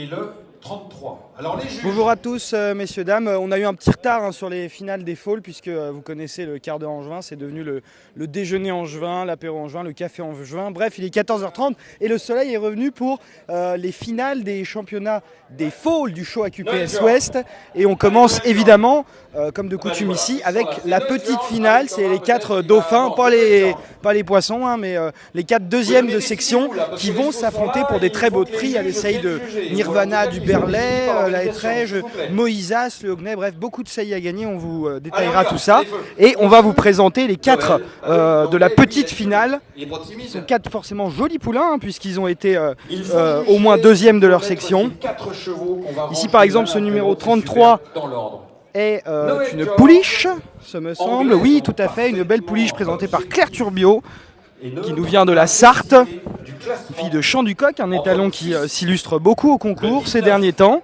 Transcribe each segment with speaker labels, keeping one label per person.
Speaker 1: Et le 33. Alors les juges.
Speaker 2: Bonjour à tous, messieurs, dames. On a eu un petit retard sur les finales des Falls, puisque vous connaissez le quart d'heure Angevin, c'est devenu le déjeuner Angevin, l'apéro Angevin, le café Angevin. Bref, il est 14h30 et le soleil est revenu pour les finales des championnats des Falls du show AQPS Ouest. Et on commence évidemment, comme de coutume ici, avec la petite finale. C'est les 4 dauphins, pas les poissons, hein, mais les 4 deuxièmes de section qui vont s'affronter pour des très beaux prix. Il y a les saillies de Nirvana, du Berlay, la Étrège, Moïsas, le Hognay, bref, beaucoup de saillies à gagner. On vous détaillera tout ça. Et on va vous présenter les 4 de la petite finale. Ce sont 4 forcément jolis poulains, hein, puisqu'ils ont été au moins deuxièmes de leur section. Ici, par exemple, ce numéro 33 est une pouliche, ce me semble. Oui, tout à fait, une belle pouliche présentée par Claire Turbio, qui nous vient de la Sarthe, une fille de Champ du Coq, un étalon qui s'illustre beaucoup au concours ces derniers temps.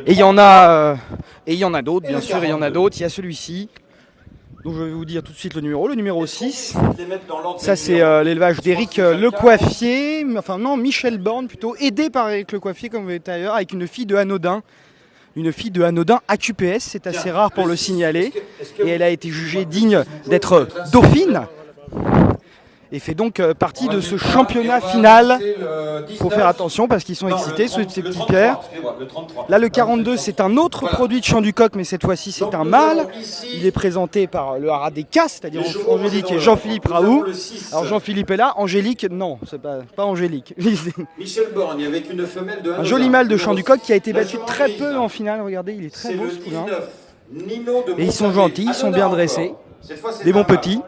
Speaker 2: Et il y en a d'autres, bien sûr, il y en a d'autres. Il y a celui-ci, dont je vais vous dire tout de suite le numéro 6. Ça, c'est l'élevage d'Éric Lecoiffier, enfin non, Michel Borne plutôt, aidé par Éric Lecoiffier, comme vous voyez d'ailleurs, avec une fille de Hanodin. Une fille de Hanodin AQPS, c'est assez rare pour le signaler. Et elle a été jugée digne d'être dauphine. Et fait donc partie de ce championnat final. Il faut faire attention parce qu'ils sont excités, ces petits pierres. Là, le 42, c'est un autre produit de Champ du Coq, mais cette fois-ci, c'est un mâle. Il est présenté par le haras des Casses, c'est-à-dire Angélique et Jean-Philippe Raoult. Alors Jean-Philippe est là, Angélique, non, c'est pas Angélique.
Speaker 1: Michel Borgne avec une femelle de
Speaker 2: un joli mâle de Champ du Coq qui a été battu très peu en finale. Regardez, il est très beau ce poulain. Et ils sont gentils, ils sont bien dressés. Des bons petits.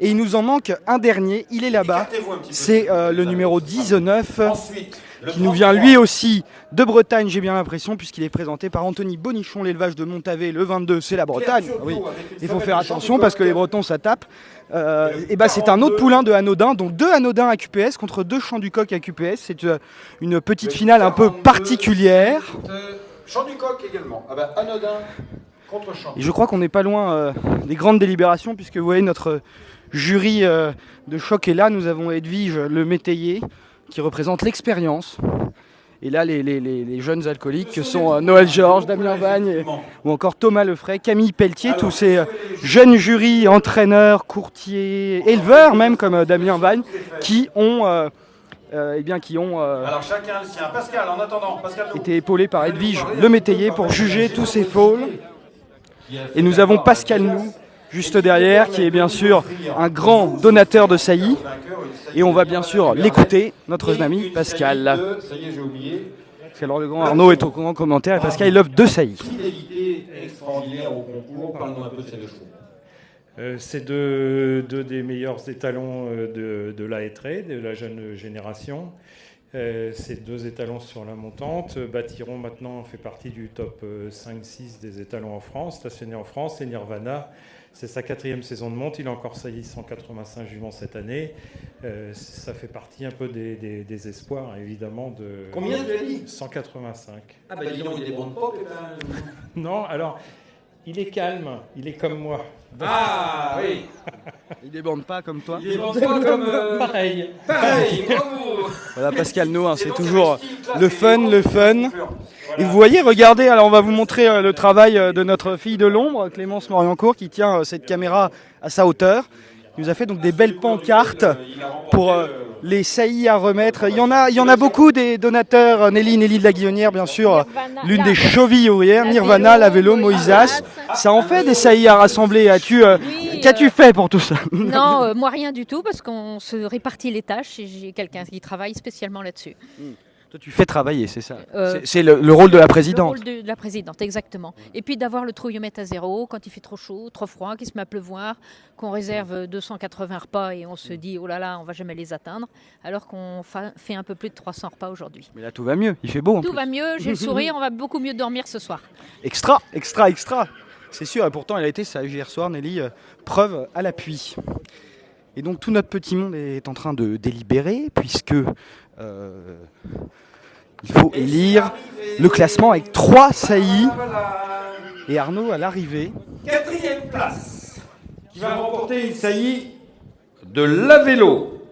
Speaker 2: Et il nous en manque un dernier, il est là-bas, c'est le numéro 19, qui nous vient lui aussi de Bretagne, j'ai bien l'impression, puisqu'il est présenté par Anthony Bonichon, l'élevage de Montavé, le 22, c'est la Bretagne. Oui. Il faut faire attention parce que les Bretons, ça tape. Et ben, c'est un autre poulain de Hanodin, donc 2 Hanodins AQPS contre 2 Champ du Coq AQPS. C'est une petite finale un peu particulière.
Speaker 1: Champ du Coq également. Ah ben, Hanodin contre Champ.
Speaker 2: Et je crois qu'on n'est pas loin des grandes délibérations, puisque vous voyez notre jury de choc est là. Nous avons Edwige Le Métayer qui représente l'expérience. Et là, les jeunes alcooliques que sont Noël Georges, Damien Vagne ou encore Thomas Lefray, Camille Pelletier, tous ces jeunes jurys, entraîneurs, courtiers, éleveurs même comme Damien Vagne, qui ont,
Speaker 1: Alors chacun le sien. Pascal, en attendant,
Speaker 2: été épaulés par Edwige Le Métayer pour juger tous ces foals. Et nous avons Pascal Nou, juste derrière, qui est bien sûr un grand donateur de saillies. Et on va bien sûr l'écouter, notre ami Pascal.
Speaker 1: Ça y est, j'ai oublié.
Speaker 2: Alors le grand Arnaud est au grand commentaire et Pascal il offre 2 saillies.
Speaker 1: Fidélité extraordinaire au concours. Parle-nous un peu de ces 2 chevaux.
Speaker 3: C'est deux des meilleurs étalons de la Hétrée, de la jeune génération. Ces 2 étalons sur la montante. Bâtiron maintenant fait partie du top 5-6 des étalons en France, stationnés en France. Et Nirvana, c'est sa 4e saison de monte. Il a encore sailli 185 juments cette année. Ça fait partie un peu des espoirs, évidemment.
Speaker 1: Combien tu as dit ?
Speaker 3: 185.
Speaker 1: Ah ben dis donc, il est bon de pop.
Speaker 3: Non, alors, il est calme. Il est comme moi.
Speaker 1: Ah oui.
Speaker 2: Il débande pas comme toi.
Speaker 1: Il est bon de pop comme...
Speaker 3: Pareil.
Speaker 1: Pareil, bravo.
Speaker 2: Voilà Pascal No, hein, c'est toujours le fun. Et vous voyez, regardez, alors on va vous montrer le travail de notre fille de l'ombre, Clémence Moriancourt, qui tient cette caméra à sa hauteur. Il nous a fait donc des belles pancartes pour les saillies à remettre. Il y en a beaucoup des donateurs. Nelly de la Guillonnière, bien sûr, l'une des chevilles ouvrières. Nirvana, la Vélo, Moïsas. Ça en fait des saillies à rassembler. Qu'as-tu fait pour tout ça?
Speaker 4: Non, moi rien du tout, parce qu'on se répartit les tâches et j'ai quelqu'un qui travaille spécialement là-dessus.
Speaker 2: Toi, tu fais travailler, c'est ça. C'est le rôle de la présidente.
Speaker 4: Le rôle de la présidente, exactement. Et puis d'avoir le trouillomètre à 0 quand il fait trop chaud, trop froid, qu'il se met à pleuvoir, qu'on réserve 280 repas et on se dit oh là là, on va jamais les atteindre, alors qu'on fait un peu plus de 300 repas aujourd'hui.
Speaker 2: Mais là, tout va mieux. Il fait beau.
Speaker 4: Tout va mieux, j'ai le sourire, on va beaucoup mieux dormir ce soir.
Speaker 2: Extra. C'est sûr, et pourtant elle a été sage hier soir, Nelly, preuve à l'appui. Et donc tout notre petit monde est en train de délibérer, puisque il faut élire le classement avec 3 saillies. Et Arnaud à l'arrivée.
Speaker 1: 4e place, qui va remporter une saillie de la Vélo.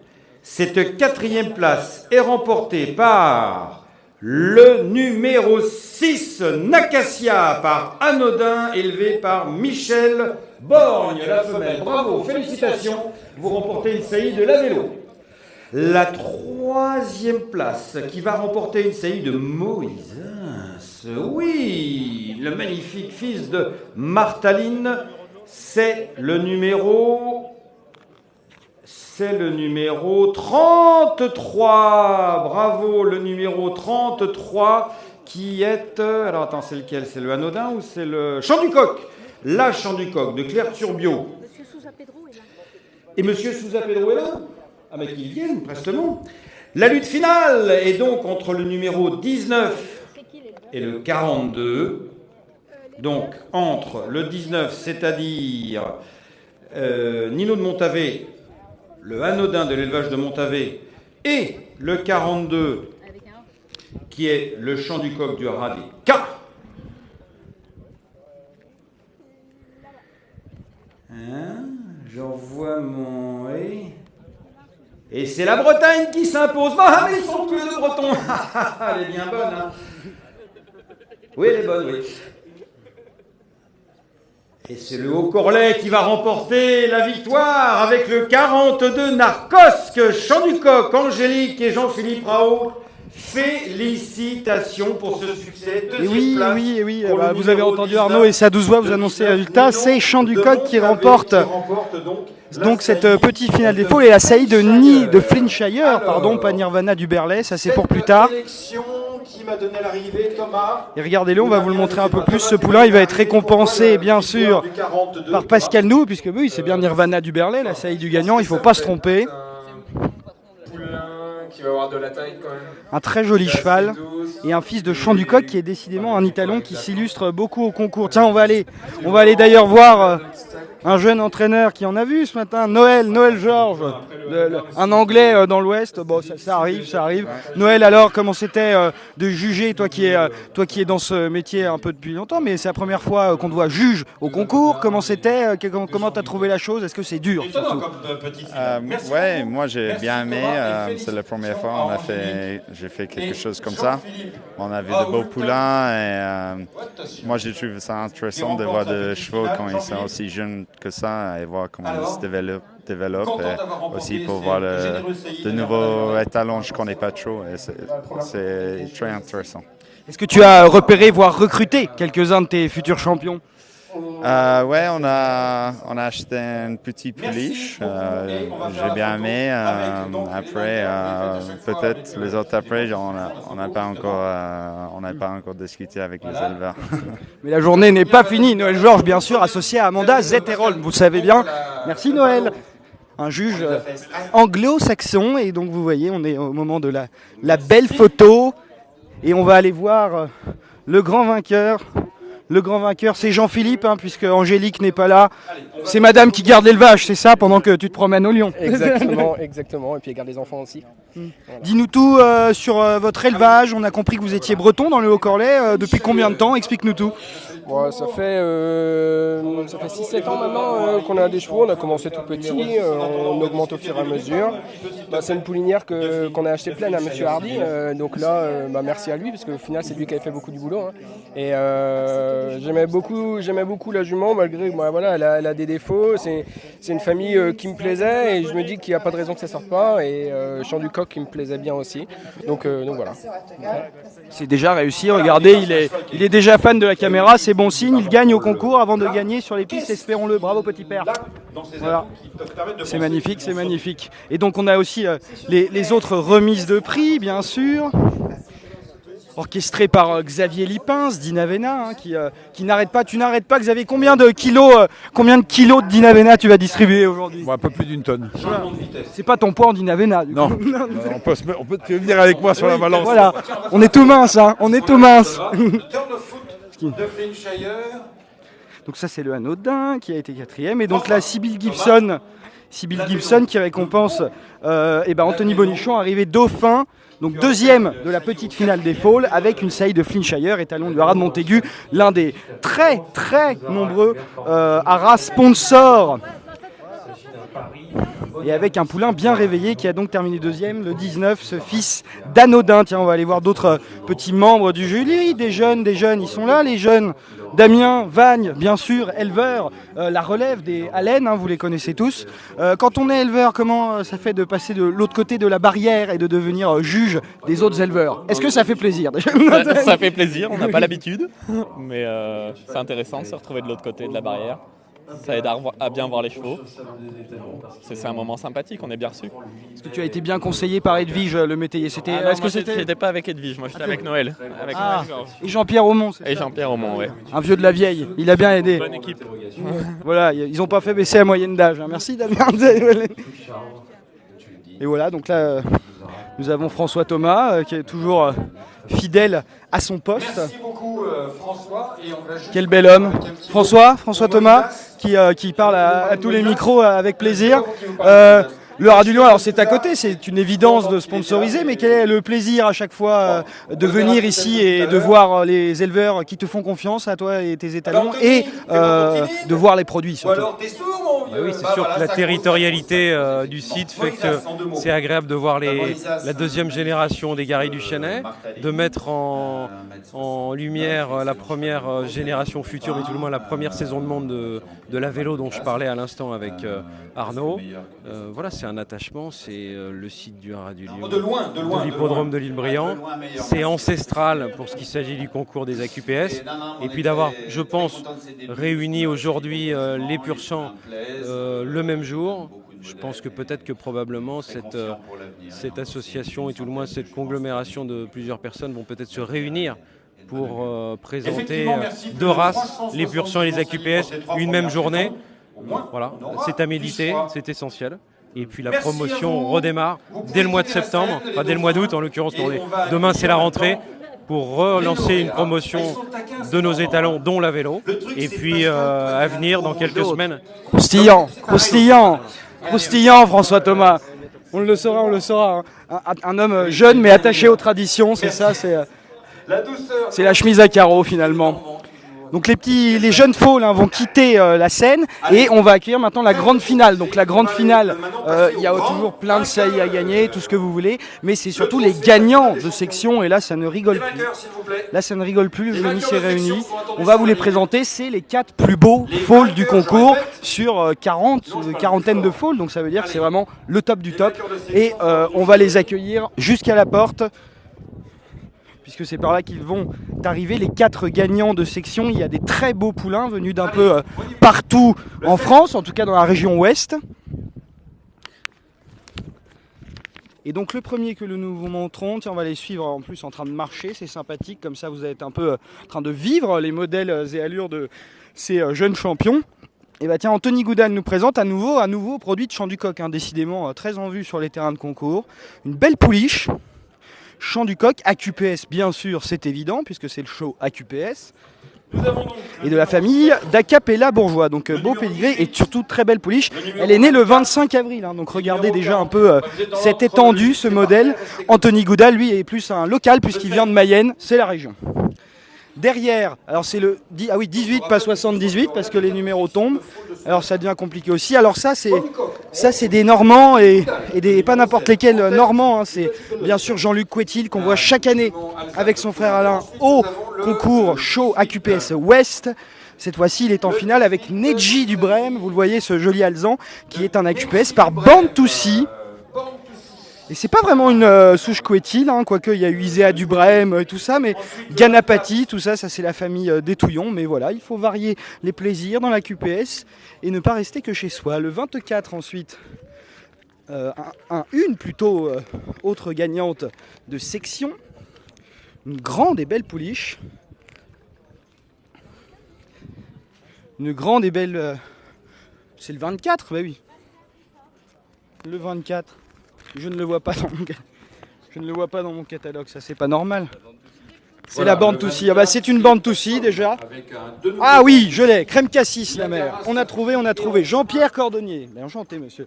Speaker 1: Cette 4e place est remportée par le numéro 6, Nacasia, par Anodin, élevé par Michel Borgne, la femelle. Bravo, félicitations, vous remportez une saillie de la vélo. La 3e place, qui va remporter une saillie de Moïse. Oui, le magnifique fils de Martaline, c'est le numéro 33. Bravo, le numéro 33 qui est... Alors attends, c'est lequel? C'est le Anodin ou c'est le Chant du Coq? La Chant du Coq de Claire Turbio.
Speaker 4: Monsieur Sousa Pedro est là.
Speaker 1: Et Monsieur Sousa Pedro est là? Ah mais qu'ils viennent, prestement. La lutte finale est donc entre le numéro 19 et le 42. Donc entre le 19, c'est-à-dire Nino de Montavé, le Anodin de l'élevage de Montavé, et le 42, qui est le Chant du Coq du Haras des Cas. J'envoie mon... Et c'est la Bretagne qui s'impose. Ah, mais ils sont tous les deux bretons. Elle est bien bonne, hein. Oui, elle est bonne, oui. Et c'est le Haut-Corlais qui va remporter la victoire avec le 42 Narcosque, Chant du Coq, Angélique et Jean-Philippe Raoult. Félicitations pour ce succès.
Speaker 2: Et oui, vous avez entendu Arnaud et sa 12 voix vous annoncer le résultat. C'est Chant du Coq qui remporte donc cette petite finale des foules et la saillie de Flintshire, pas Nirvana du Berlay, ça c'est pour plus tard. Et regardez-le, on va vous le montrer un peu plus. Ce poulain, il va être récompensé, bien sûr, par Pascal Nou, puisque oui, c'est bien Nirvana du Berlay, la saillie du gagnant, il ne faut pas se tromper.
Speaker 5: Qui va avoir de la taille quand même.
Speaker 2: Un très joli cheval et un fils de Chant du Coq qui est décidément un Italon qui s'illustre beaucoup au concours. Tiens, on va aller d'ailleurs voir un jeune entraîneur qui en a vu ce matin, Noël Georges, un Anglais dans l'Ouest. Bon, ça arrive. Noël, alors, comment c'était de juger, toi qui es dans ce métier un peu depuis longtemps, mais c'est la première fois qu'on te voit juge au concours. Comment c'était, comment t'as trouvé la chose? Est-ce que c'est dur surtout?
Speaker 6: Ouais, moi j'ai bien aimé. C'est la première fois j'ai fait quelque chose comme ça. On a vu de beaux poulains et moi j'ai trouvé ça intéressant de voir des chevaux quand ils sont aussi jeunes que ça et voir comment ils se développent et aussi pour voir de nouveaux étalons, je ne connais pas trop et c'est très intéressant.
Speaker 2: Est-ce que tu as repéré, voire recruté quelques-uns de tes futurs champions?
Speaker 6: Ouais, on a acheté une petite pouliche, j'ai bien aimé. Après, peut-être les autres après, on n'a pas encore discuté avec les éleveurs.
Speaker 2: Mais la journée n'est pas finie. Noël Georges, bien sûr, associé à Amanda Zetterholm, vous le savez bien. Merci Noël. Un juge anglo-saxon, et donc vous voyez, on est au moment de la belle photo, et on va aller voir le grand vainqueur. Le grand vainqueur, c'est Jean-Philippe, puisque Angélique n'est pas là. C'est madame qui garde l'élevage, c'est ça, pendant que tu te promènes au Lyon.
Speaker 5: Exactement. Et puis elle garde les enfants aussi.
Speaker 2: Voilà. Dis-nous tout sur votre élevage. On a compris que vous étiez breton dans le Haut-Corlais. Depuis combien de temps? Explique-nous tout.
Speaker 5: Ouais, ça fait 6-7 ans maintenant qu'on a des chevaux. On a commencé tout petit, on augmente au fur et à mesure. C'est une poulinière qu'on a acheté pleine à Monsieur Hardy. Donc là, merci à lui, parce qu'au final, c'est lui qui avait fait beaucoup du boulot. Et j'aimais beaucoup la jument, malgré elle a des défauts. C'est une famille qui me plaisait, et je me dis qu'il n'y a pas de raison que ça ne sorte pas. Et Chant du Coq qui me plaisait bien aussi. Donc voilà.
Speaker 2: C'est déjà réussi. Regardez, il est déjà fan de la caméra. C'est bon signe. Il gagne au concours avant de gagner sur les pistes. Espérons-le. Bravo petit père. Voilà. C'est magnifique. Et donc on a aussi les autres remises de prix, bien sûr. Orchestré par Xavier Lipins, Dinavena, qui n'arrête pas. Tu n'arrêtes pas, Xavier. Combien de kilos de Dinavena tu vas distribuer aujourd'hui?
Speaker 7: Un peu plus d'une tonne.
Speaker 2: Voilà. C'est pas ton poids en Dinavena, du
Speaker 7: coup. Non, on peut te venir avec moi sur la balance.
Speaker 2: Voilà, on est tout mince, on est tout mince. Donc ça c'est le Anodin qui a été 4e, et donc là Sibylle Gibson qui récompense Anthony Bonichon, arrivé dauphin. Donc 2e de la petite finale des Faules, avec une saillie de Flintshire, étalon du Haras de Montaigu, l'un des très très nombreux haras sponsors. et avec un poulain bien réveillé qui a donc terminé deuxième, le 19, ce fils d'Anodin. Tiens, on va aller voir d'autres petits membres du jury, des jeunes, ils sont là, les jeunes. Damien, Vagne, bien sûr, éleveur, la relève des Halènes, vous les connaissez tous. Quand on est éleveur, comment ça fait de passer de l'autre côté de la barrière et de devenir juge des autres éleveurs? Est-ce que ça fait plaisir déjà?
Speaker 8: Ça fait plaisir, on n'a pas l'habitude, mais c'est intéressant de se retrouver de l'autre côté de la barrière. Ça aide à bien voir les chevaux. C'est un moment sympathique, on est bien reçu.
Speaker 2: Est-ce que tu as été bien conseillé par Edwige, le métayer?
Speaker 8: J'étais pas avec Edwige, moi j'étais avec Noël.
Speaker 2: Et Jean-Pierre Aumont.
Speaker 8: Et Jean-Pierre Aumont, ouais.
Speaker 2: Un vieux de la vieille, il a bien aidé.
Speaker 8: Bonne équipe.
Speaker 2: Voilà, ils n'ont pas fait baisser la moyenne d'âge. Merci Damien. Et voilà, donc là, nous avons François Thomas, qui est toujours fidèle à son poste.
Speaker 1: Merci beaucoup François.
Speaker 2: Quel bel homme. François Thomas, qui parle à tous les micros avec plaisir. Le Rat du Lion, alors c'est à côté, c'est une évidence de sponsoriser, mais quel est le plaisir à chaque fois de venir ici et de voir les éleveurs qui te font confiance à toi et tes étalons et de voir les produits surtout.
Speaker 3: Oui, c'est sûr que la territorialité du site fait que c'est agréable de voir la deuxième génération des Gary du Chênay, de mettre en lumière la première génération future, mais tout le moins la première saison de monde de la vélo dont je parlais à l'instant avec Arnaud. Voilà, c'est un attachement, c'est le site du Rat du Lion, de l'hippodrome de l'Île-Briand. C'est ancestral pour ce qui s'agit du concours des AQPS. Et puis d'avoir, je pense, réuni aujourd'hui les pur sang le même jour. Je pense que peut-être que probablement cette association et tout le moins cette conglomération de plusieurs personnes vont peut-être se réunir pour présenter deux races, les pur sang et les AQPS, une même journée. Voilà, c'est à méditer, c'est essentiel. Et puis la promotion redémarre dès le mois de septembre, enfin dès le mois d'août en l'occurrence. Demain c'est la rentrée pour relancer une promotion de nos étalons, dont la vélo. Et puis à venir dans quelques semaines.
Speaker 2: Croustillant, François Thomas. On le saura. Un homme jeune mais attaché aux traditions, c'est ça, c'est la chemise à carreaux finalement. Donc les jeunes faules vont quitter la scène et on va accueillir maintenant la grande finale. Donc la grande finale, il y a toujours plein de saillies à gagner, tout ce que vous voulez, mais c'est surtout les gagnants de section et là ça ne rigole plus. Le génie s'est réuni. On va vous les présenter, c'est les 4 plus beaux faules du concours sur quarantaine de faules, donc ça veut dire que c'est vraiment le top du top. Et on va les accueillir jusqu'à la porte, puisque c'est par là qu'ils vont arriver, les 4 gagnants de section. Il y a des très beaux poulains venus d'un peu partout en France, en tout cas dans la région ouest. Et donc le premier que nous vous montrons, tiens, on va les suivre en plus en train de marcher, c'est sympathique, comme ça vous êtes un peu en train de vivre les modèles et allures de ces jeunes champions. Et tiens, Anthony Goudal nous présente un nouveau produit de Champ du Coq, décidément très en vue sur les terrains de concours. Une belle pouliche. Champ du Coq, AQPS bien sûr, c'est évident puisque c'est le show AQPS. Et de la famille d'Acapella Bourgeois, donc beau pédigré et surtout très belle pouliche. Elle est née le 25 avril, donc regardez déjà un peu cette étendue, ce modèle. Anthony Goudal, lui, est plus un local puisqu'il vient de Mayenne, c'est la région. Derrière, alors c'est le 18 pas 78 parce que les numéros tombent. Alors ça devient compliqué aussi. Alors ça c'est des Normands et pas n'importe lesquels Normands. C'est bien sûr Jean-Luc Couetil qu'on voit chaque année avec son frère Alain au concours show AQPS Ouest. Cette fois-ci, il est en finale avec Nedji du Brême. Vous le voyez, ce joli alezan qui est un AQPS par Bantoussi. Et c'est pas vraiment une souche Couetil, quoique il y a eu Iséa du Brême et tout ça, mais Ganapati, tout ça c'est la famille des Touillons. Mais voilà, il faut varier les plaisirs dans la QPS et ne pas rester que chez soi. Le 24 ensuite, une plutôt autre gagnante de section, une grande et belle pouliche. Une grande et belle... c'est le 24, bah oui. Le 24. Je ne le vois pas dans mon catalogue, ça c'est pas normal. C'est voilà, la Bantoussi. C'est une Bantoussi déjà. Ah oui, je l'ai. Crème Cassis, la mère. On a trouvé. Jean-Pierre Cordonnier. Enchanté, monsieur.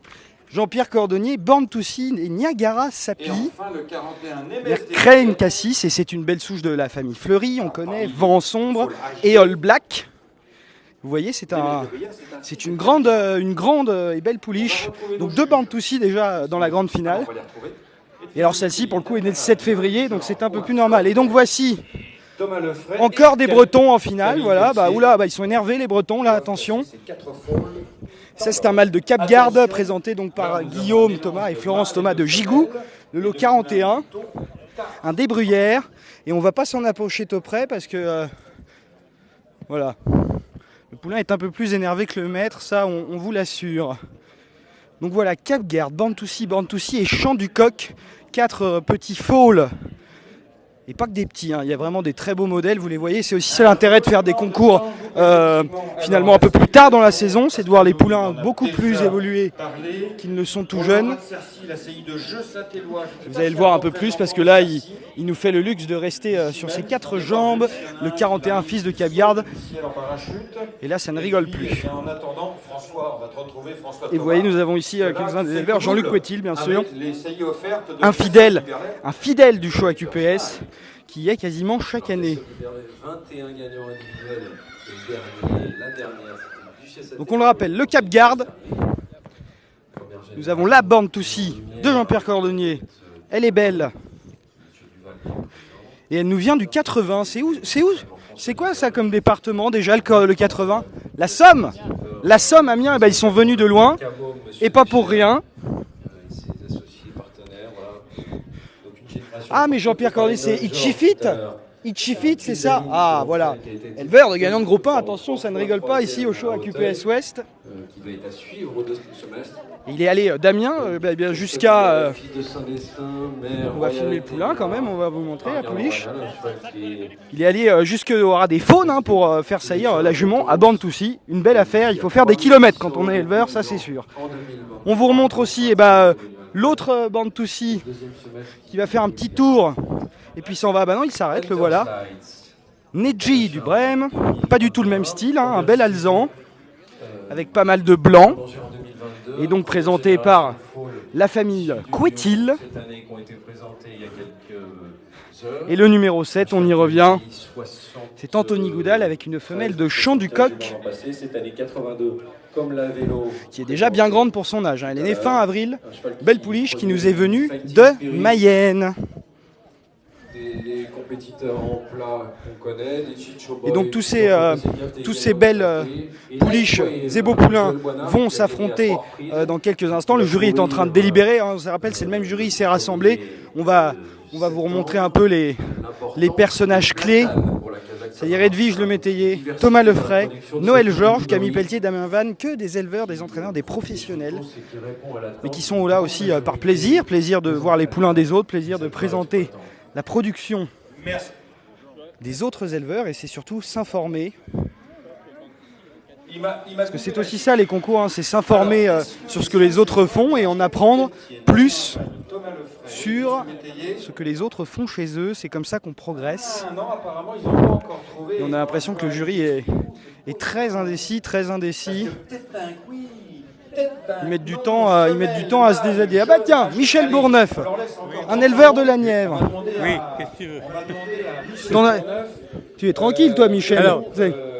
Speaker 2: Jean-Pierre Cordonnier, Bantoussi et Niagara Sapi. Crème Cassis, et c'est une belle souche de la famille Fleury. On connaît Vent Sombre et All Black. Vous voyez, c'est une grande et belle pouliche. Donc 2 Bantussi déjà dans la grande finale. Et alors celle-ci, pour le coup, est née le 7 février, donc c'est un peu plus normal. Et donc voici encore des Bretons en finale. Voilà, ils sont énervés les Bretons, là, attention. Ça, c'est un mâle de Cap-Garde, présenté donc par Guillaume Thomas et Florence Thomas de Gigou, le lot 41. Un débruyère. Et on ne va pas s'en approcher trop près parce que... voilà. Le poulain est un peu plus énervé que le maître, ça, on vous l'assure. Donc voilà, Cap-Garde, Bantussi et Chant du Coq. 4 petits foals. Et pas que des petits, hein. Il y a vraiment des très beaux modèles, vous les voyez. C'est aussi ça l'intérêt de faire des concours finalement un peu plus tard dans la saison, c'est de voir les poulains beaucoup plus évolués qu'ils ne sont tout jeunes. Vous allez le voir un peu plus parce que là, il nous fait le luxe de rester sur ses 4 jambes, le 41 fils de Cap-Garde. Et là, ça ne rigole plus. Et vous voyez, nous avons ici quelques-uns des éleveurs. Jean-Luc Couetil, bien sûr. Un fidèle du show AQPS qui y est quasiment chaque année. Donc on le rappelle, le Cap-Garde. Nous avons la Bantussi de Jean-Pierre Cordonnier. Elle est belle. Et elle nous vient du 80. C'est où? C'est quoi ça comme département déjà, le 80? La Somme. La Somme, Amiens, ils sont venus de loin. Et pas pour rien. Ah, mais Jean-Pierre Cordonnier, c'est Itchifit. Itchifit, c'est ça. Ah, voilà. Éleveur de gagnant de gros pain. Attention, ça ne rigole pas ici au show AQPS Ouest. Il est allé Damien jusqu'à... on va filmer le poulain quand même, on va vous montrer la pouliche. Il est allé jusqu'au ras des faunes pour faire saillir la jument à Bantussi. Une belle affaire, il faut faire des kilomètres quand on est éleveur, ça c'est sûr. On vous remontre aussi l'autre Bantussi qui va faire un petit tour et puis s'en va. Non, il s'arrête, le voilà. Neji du Brême, pas du tout le même style, un bel alezan avec pas mal de blanc. Et donc présenté par la famille Couetil. Et le numéro 7, on y revient. C'est Anthony Goudal avec une femelle de Chant du Coq qui est déjà bien grande pour son âge. Elle est née fin avril. Belle pouliche qui nous est venue de Mayenne.
Speaker 9: Des compétiteurs en plat qu'on connaît, des Chicho Boy,
Speaker 2: et donc tous ces belles pouliches et beaux poulains vont s'affronter dans quelques instants. Le jury est en train de délibérer, on se rappelle, c'est le même jury, il s'est rassemblé. On va vous remontrer un peu les personnages clés. C'est-à-dire Edwige Le Métayer, Thomas Lefray, Noël Georges, Camille Pelletier, Damien Vannes, que des éleveurs, des entraîneurs, des professionnels, mais qui sont là aussi par plaisir de voir les poulains des autres, plaisir de présenter la production des autres éleveurs, et c'est surtout s'informer. Parce que c'est aussi ça les concours, c'est s'informer sur ce que les autres font et en apprendre plus sur ce que les autres font chez eux. C'est comme ça qu'on progresse. Et on a l'impression que le jury est très indécis. Ils mettent du temps à se déshabiller. Ah bah tiens, Michel Bourneuf, un éleveur de la Nièvre.
Speaker 10: Oui, qu'est-ce que tu veux?
Speaker 2: Tu es tranquille toi, Michel.
Speaker 10: Alors,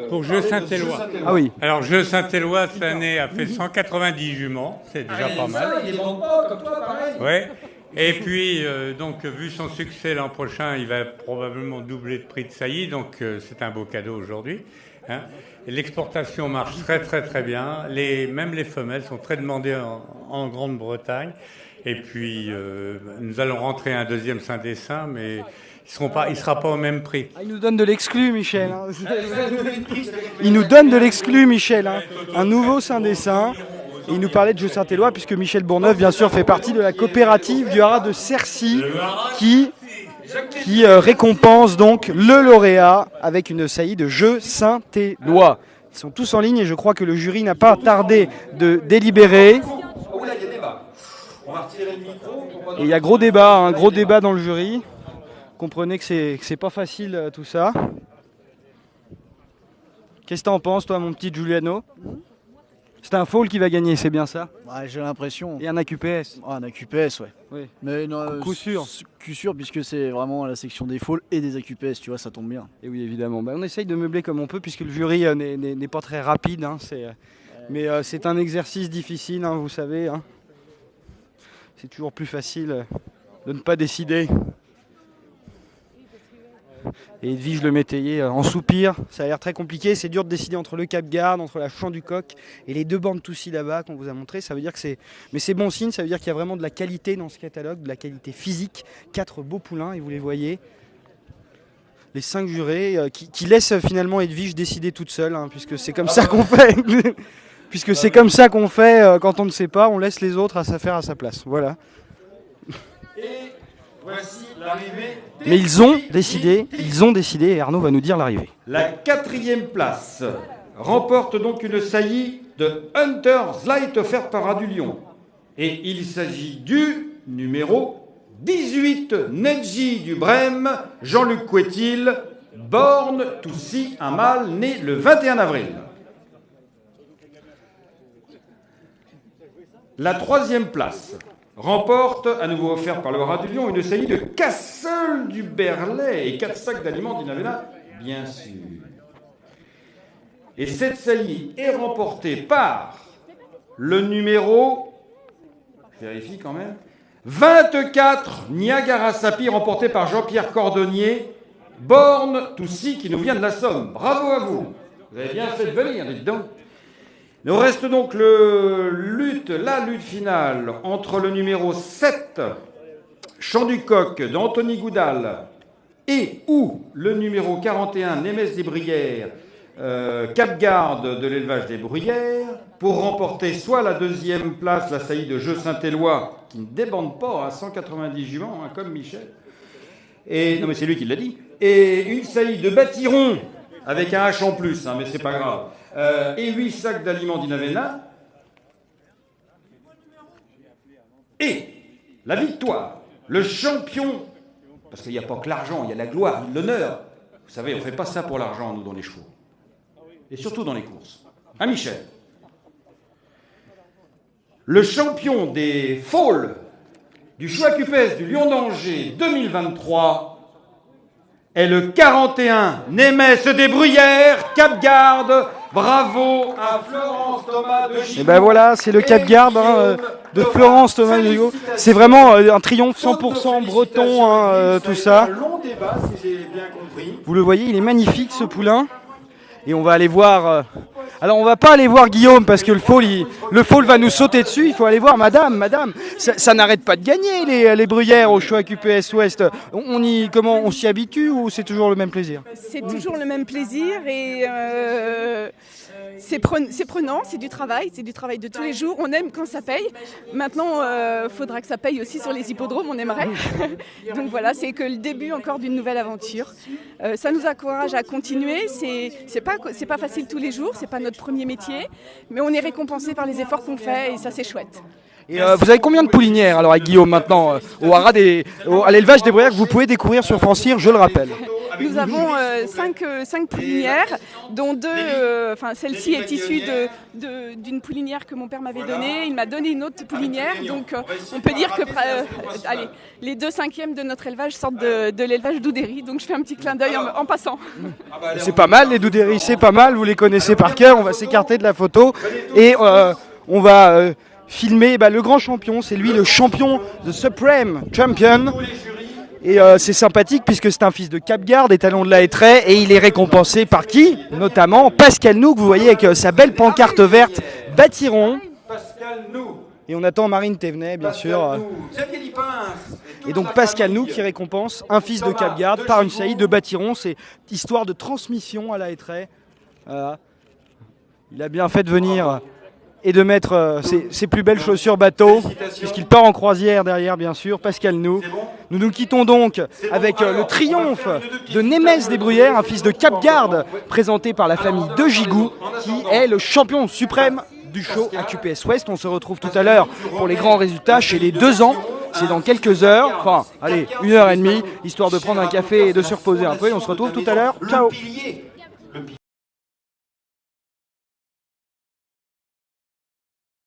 Speaker 10: pour Jeu Saint-Éloi.
Speaker 2: Ah oui.
Speaker 10: Alors Jeu Saint-Éloi cette année a fait 190 juments, c'est déjà pas mal.
Speaker 1: Il est bon pas, comme toi, pareil.
Speaker 10: Ouais. Et puis, donc, vu son succès l'an prochain, il va probablement doubler de prix de saillie, donc c'est un beau cadeau aujourd'hui. Hein. L'exportation marche très bien. Même les femelles sont très demandées en Grande-Bretagne. Et puis, nous allons rentrer un deuxième Saint-Dessin, mais il ne sera pas au même prix.
Speaker 2: Ah, il nous donne de l'exclu, Michel. Il nous donne de l'exclu, Michel. Un nouveau Saint-Dessin. Et il nous parlait de Jeu Saint-Éloi, puisque Michel Bourneuf, bien sûr, fait partie de la coopérative du haras de Cercy, qui récompense donc le lauréat avec une saillie de Jeu Saint-Éloi. Ils sont tous en ligne et je crois que le jury n'a pas tardé de délibérer. Et il y a gros débat dans le jury. Comprenez que c'est pas facile tout ça. Qu'est-ce que t'en penses, toi, mon petit Giuliano? C'est un fall qui va gagner, c'est bien ça?
Speaker 11: Ouais, j'ai l'impression.
Speaker 2: Et un AQPS?
Speaker 11: Un AQPS, ouais.
Speaker 2: Oui.
Speaker 11: Mais non,
Speaker 2: Coup sûr.
Speaker 11: Coup sûr, puisque c'est vraiment la section des falls et des AQPS, tu vois, ça tombe bien.
Speaker 2: Et oui, évidemment. On essaye de meubler comme on peut, puisque le jury n'est pas très rapide. Hein, mais c'est un exercice difficile, hein, vous savez. Hein. C'est toujours plus facile de ne pas décider. Et Edwige Le Métayer en soupir, ça a l'air très compliqué, c'est dur de décider entre le Cap Garde, entre la Champ du Coq et les deux bandes Toussy là-bas qu'on vous a montré. Ça veut dire que mais c'est bon signe, ça veut dire qu'il y a vraiment de la qualité dans ce catalogue, de la qualité physique. 4 beaux poulains et vous les voyez. Les 5 jurés qui laissent finalement Edwige décider toute seule, hein, puisque c'est comme ça qu'on fait. Puisque c'est comme ça qu'on fait quand on ne sait pas, on laisse les autres à faire à sa place. Voilà.
Speaker 1: Et voici l'arrivée.
Speaker 2: Mais ils ont décidé, et Arnaud va nous dire l'arrivée.
Speaker 1: La 4e place remporte donc une saillie de Hunter's Light offerte par Adulion. Et il s'agit du numéro 18, Nedji du Brême, Jean-Luc Couetil, Born Toussy, un mâle né le 21 avril. La 3e place remporte, à nouveau offerte par le Haras du Lion, une saillie de Castle du Berlay et 4 sacs d'aliments d'Inavena, bien sûr. Et cette saillie est remportée par le numéro, je vérifie quand même, 24, Niagara Sapi, remporté par Jean-Pierre Cordonnier, Born Toussy, qui nous vient de la Somme. Bravo à vous. Vous avez bien fait de venir, dites donc. Il nous reste donc la lutte finale entre le numéro 7, Champ du Coq d'Anthony Goudal, et ou le numéro 41, Némès des Bruyères, Cap-Garde de l'élevage des Bruyères, pour remporter soit la 2e place, la saillie de Jeu Saint-Éloi, qui ne débande pas à 190 juments, hein, comme Michel. Non mais c'est lui qui l'a dit. Et une saillie de Bâtiron, avec un H en plus, hein, mais c'est pas grave. Et 8 sacs d'aliments d'Inavena. Et la victoire, le champion, parce qu'il n'y a pas que l'argent, il y a la gloire, l'honneur. Vous savez, on ne fait pas ça pour l'argent, nous, dans les chevaux. Et surtout dans les courses. Hein, Michel? Le champion des foals du choix QPS du Lion d'Angers 2023 est le 41 Némès des Bruyères, Cap-Garde. Bravo à Florence Thomas de Gigot.
Speaker 2: Et ben voilà, c'est le Cap-Garde de Florence Thomas de Gigot. C'est vraiment un triomphe 100% breton, hein, tout ça.
Speaker 1: Un long débat, si j'ai bien compris.
Speaker 2: Vous le voyez, il est magnifique ce poulain. Et on va aller voir... Alors on va pas aller voir Guillaume parce que le foal va nous sauter dessus. Il faut aller voir madame. Ça n'arrête pas de gagner les Bruyères au choix QPS Ouest. On s'y habitue ou c'est toujours le même plaisir?
Speaker 12: C'est toujours le même plaisir et c'est prenant, c'est du travail de tous les jours. On aime quand ça paye. Maintenant, faudra que ça paye aussi sur les hippodromes, on aimerait. Donc voilà, c'est que le début encore d'une nouvelle aventure. Ça nous encourage à continuer. C'est pas facile tous les jours, c'est pas notre premier métier, mais on est récompensé par les efforts qu'on fait et ça c'est chouette.
Speaker 2: Et vous avez combien de poulinières alors avec Guillaume maintenant à l'élevage des Bruyères que vous pouvez découvrir sur Francir, je le rappelle?
Speaker 12: Nous avons 5 poulinières, dont 2, celle-ci est issue d'une poulinière que mon père m'avait donnée. Il m'a donné une autre poulinière, donc on peut dire que les 2 cinquièmes de notre élevage sortent de l'élevage d'Oudéry, donc je fais un petit clin d'œil en passant.
Speaker 2: C'est pas mal les d'Oudéry, c'est pas mal, vous les connaissez par cœur, on va s'écarter de la photo et on va filmer le grand champion, c'est lui le champion, the Supreme Champion. Et c'est sympathique puisque c'est un fils de Cap-Garde, étalon de la Hétraie, et il est récompensé par qui? Notamment Pascal Nou, que vous voyez avec sa belle pancarte verte, Bâtiron. Et on attend Marine Thévenet, bien sûr. Et donc Pascal Nou qui récompense un fils de Cap-Garde par une saillie de Bâtiron. C'est histoire de transmission à la Hétraie. Voilà. Il a bien fait de venir et de mettre ses plus belles chaussures bateau, puisqu'il part en croisière derrière, bien sûr, Pascal Nou. Nous nous quittons donc avec le triomphe de Némès des Bruyères, un fils de Cap-Garde, présenté par la famille de Gigou, qui est le champion suprême du show à QPS Ouest. On se retrouve tout à l'heure pour les grands résultats chez les 2 ans. C'est dans quelques heures, enfin, allez, 1h30, histoire de prendre un café et de se reposer un peu. Et on se retrouve tout à l'heure. Ciao.